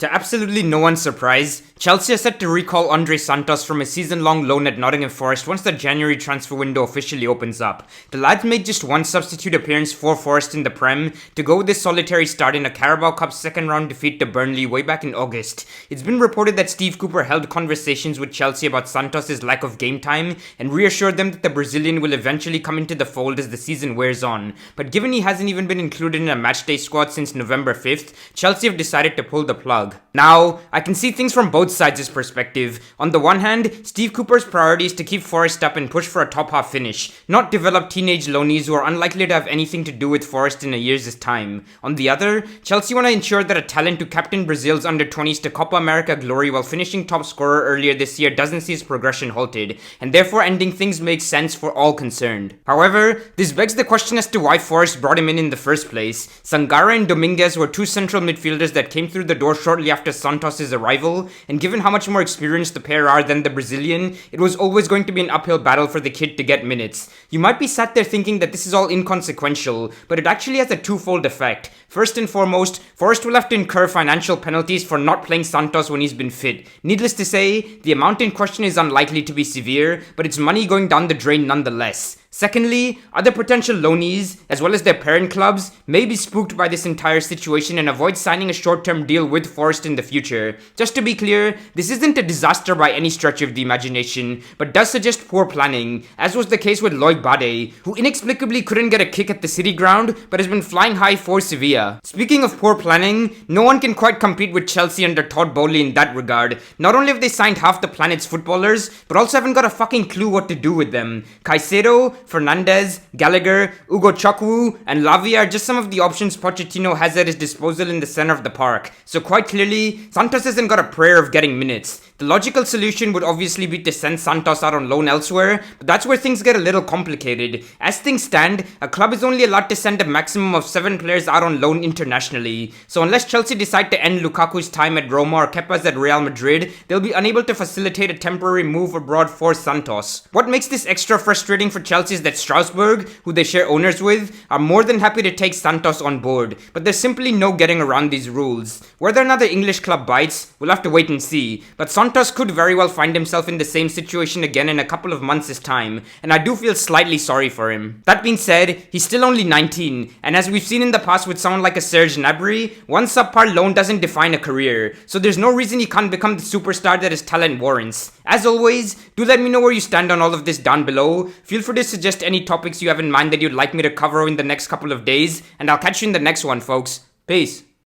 To absolutely no one's surprise, Chelsea are set to recall Andrey Santos from a season-long loan at Nottingham Forest once the January transfer window officially opens up. The lads made just one substitute appearance for Forest in the Prem to go with this solitary start in a Carabao Cup second-round defeat to Burnley way back in August. It's been reported that Steve Cooper held conversations with Chelsea about Santos' lack of game time and reassured them that the Brazilian will eventually come into the fold as the season wears on. But given he hasn't even been included in a matchday squad since November 5th, Chelsea have decided to pull the plug. Now, I can see things from both sides' perspective. On the one hand, Steve Cooper's priority is to keep Forest up and push for a top half finish, not develop teenage loanees who are unlikely to have anything to do with Forest in a year's time. On the other, Chelsea want to ensure that a talent who captained Brazil's under-20s to Copa America glory while finishing top scorer earlier this year doesn't see his progression halted, and therefore ending things makes sense for all concerned. However, this begs the question as to why Forest brought him in the first place. Sangare and Dominguez were two central midfielders that came through the door shortly after Santos' arrival, and given how much more experienced the pair are than the Brazilian, it was always going to be an uphill battle for the kid to get minutes. You might be sat there thinking that this is all inconsequential, but it actually has a twofold effect. First and foremost, Forest will have to incur financial penalties for not playing Santos when he's been fit. Needless to say, the amount in question is unlikely to be severe, but it's money going down the drain nonetheless. Secondly, other potential loanees, as well as their parent clubs, may be spooked by this entire situation and avoid signing a short-term deal with Forest in the future. Just to be clear, this isn't a disaster by any stretch of the imagination, but does suggest poor planning, as was the case with Loic Bade, who inexplicably couldn't get a kick at the City ground, but has been flying high for Sevilla. Speaking of poor planning, no one can quite compete with Chelsea under Todd Bowley in that regard. Not only have they signed half the planet's footballers, but also haven't got a fucking clue what to do with them. Caicedo, Fernandez, Gallagher, Ugo Chukwu, and Lavia are just some of the options Pochettino has at his disposal in the center of the park. So quite clearly, Santos hasn't got a prayer of getting minutes. The logical solution would obviously be to send Santos out on loan elsewhere, but that's where things get a little complicated. As things stand, a club is only allowed to send a maximum of 7 players out on loan internationally. So unless Chelsea decide to end Lukaku's time at Roma or Kepa's at Real Madrid, they'll be unable to facilitate a temporary move abroad for Santos. What makes this extra frustrating for Chelsea is that Strasbourg, who they share owners with, are more than happy to take Santos on board, but there's simply no getting around these rules. Whether another English club bites, we'll have to wait and see, but Santos could very well find himself in the same situation again in a couple of months' time, and I do feel slightly sorry for him. That being said, he's still only 19, and as we've seen in the past with someone like a Serge Gnabry, one subpar loan doesn't define a career, so there's no reason he can't become the superstar that his talent warrants. As always, do let me know where you stand on all of this down below. Feel free to suggest any topics you have in mind that you'd like me to cover in the next couple of days, and I'll catch you in the next one, folks. Peace.